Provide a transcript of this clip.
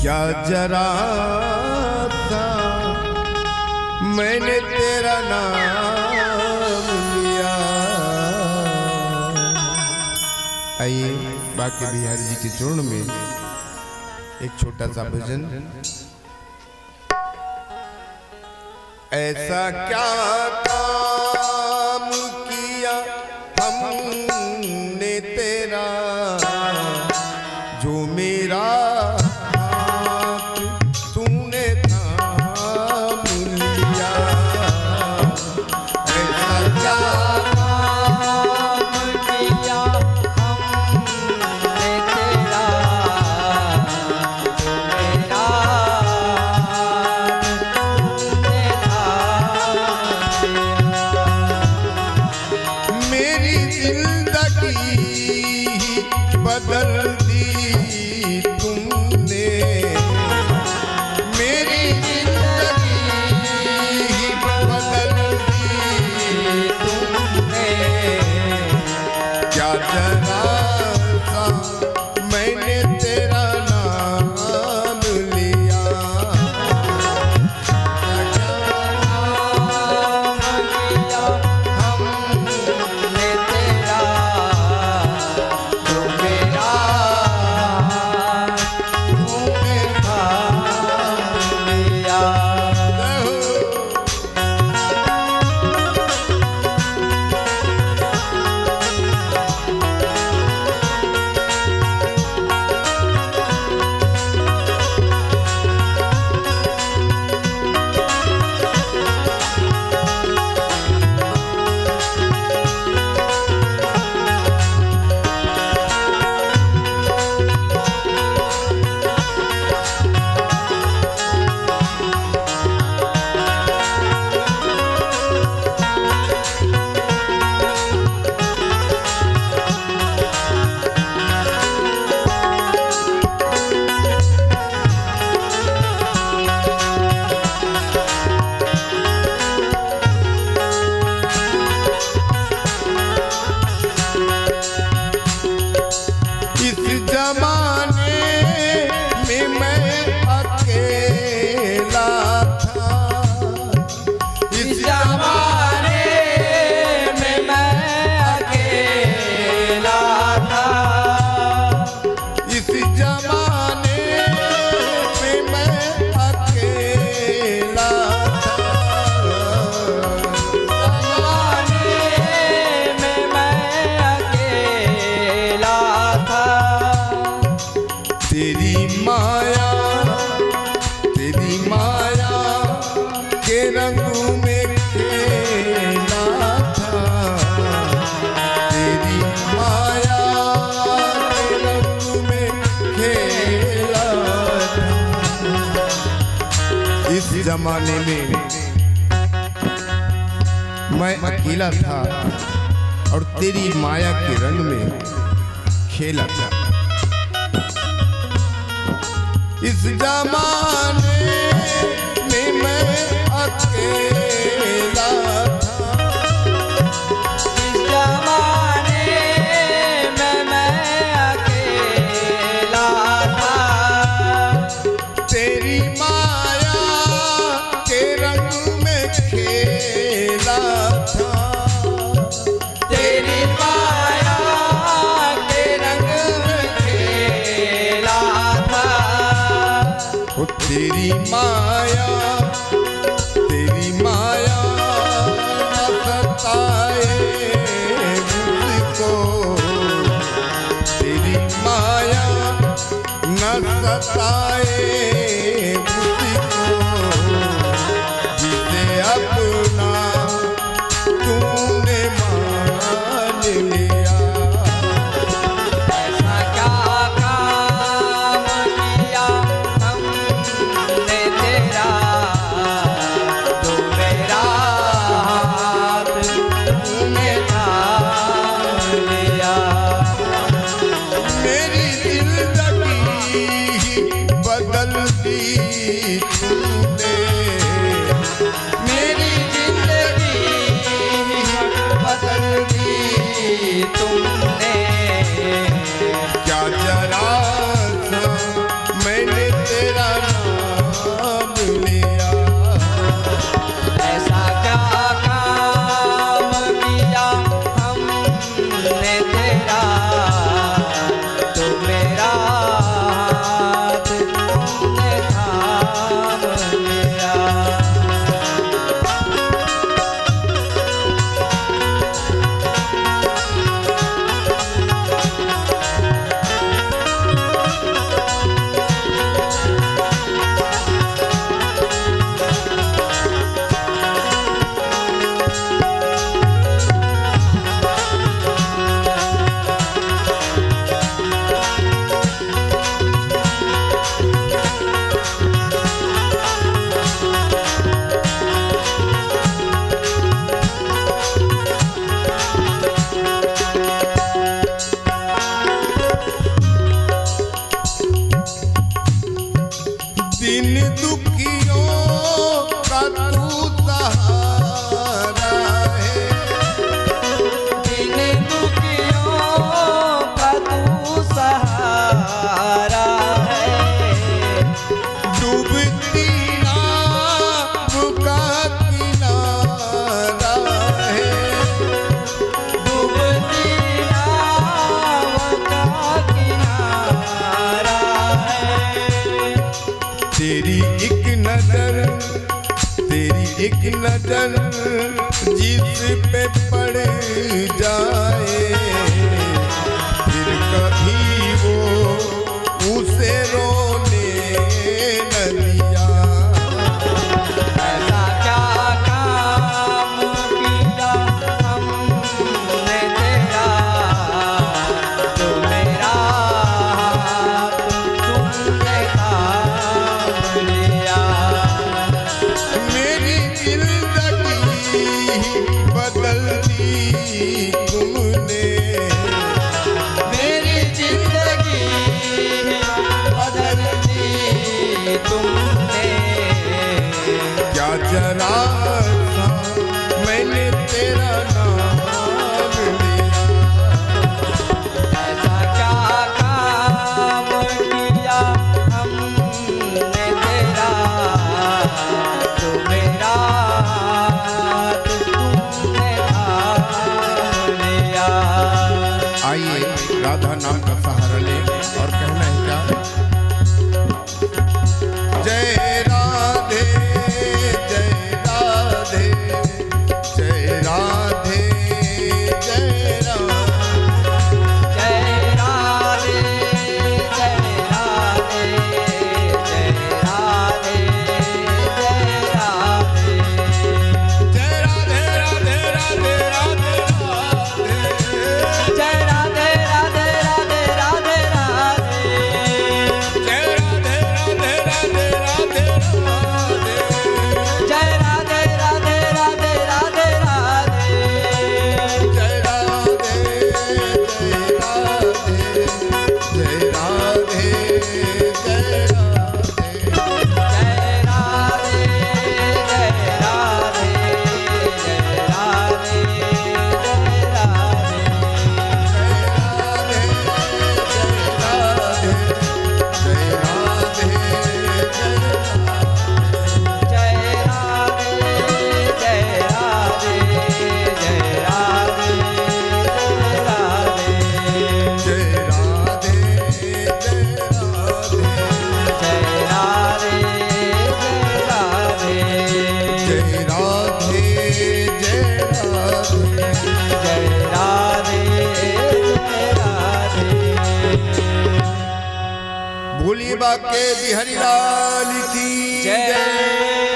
क्या जरा था मैंने तेरा नाम लिया। आइए बाकी बिहारी जी के चरण में एक छोटा सा भजन। ऐसा क्या काम किया हमने तेरा जो मेरा बदल दी तुमने मेरी जिंदगी बदल दी तुमने। क्या जरा सा मैंने तेरा नाम लिया। तेरी माया के रंग में खेला था। तेरी माया के रंग में खेला था। इस जमाने में मैं अकेला था और तेरी माया के रंग में खेला था। इस जमाने में मैं अकेला था। इस जमाने में मैं अकेला था। तेरी माया के रंग में खेला था। तेरी माया के रंग में खेला था। तेरी माया न सताए मुझको। तेरी माया न सताए मुझको। जिसे अपना तूने मान लिया। ऐसा क्या काम किया हमने तेरा जो मेरा हाथ तूने थाम लिया। मेरी जिंदगी बदल दी तूने। मेरी जिंदगी बदल दी तुमने। क्या जरा सा मैंने तेरा दिन दुखियों का तू सहारा है, दिन दुखियों का तू सहारा है, डूबती नाव का किनारा है, डूबती नाव का किनारा है। तेरी एक नजर जिस पे पड़ जाए, फिर कभी वो उसे रोने न दिया। ऐसा क्या काम किया हमने तेरा, जो मेरा हाथ तुमने थाम लिया। मेरी जिंदगी बदल दी तुमने, मेरी जिंदगी बदल दी तुमने। क्या जरा सा मैंने तेरा नाम लिया। ऐसा क्या काम किया हमने तेरा, जो मेरा हाथ तुमने थाम लिया। आइए राधा नाम का सहारा ले और कहना है क्या? जय राधे जय राधे जय राधे जय राधे। जय राधे जय राधे जय राधे जय राधे। जय राधे राधे राधे राधे राधे। जय राधे राधे राधे राधे राधे। जय राधे राधे राधे राधे राधे। जय राधे राधे राधे राधे राधे। जय राधे जय राधे जय राधे जय राधे। जय राधे जय राधे भोली बाके बिहारी लाल की जय।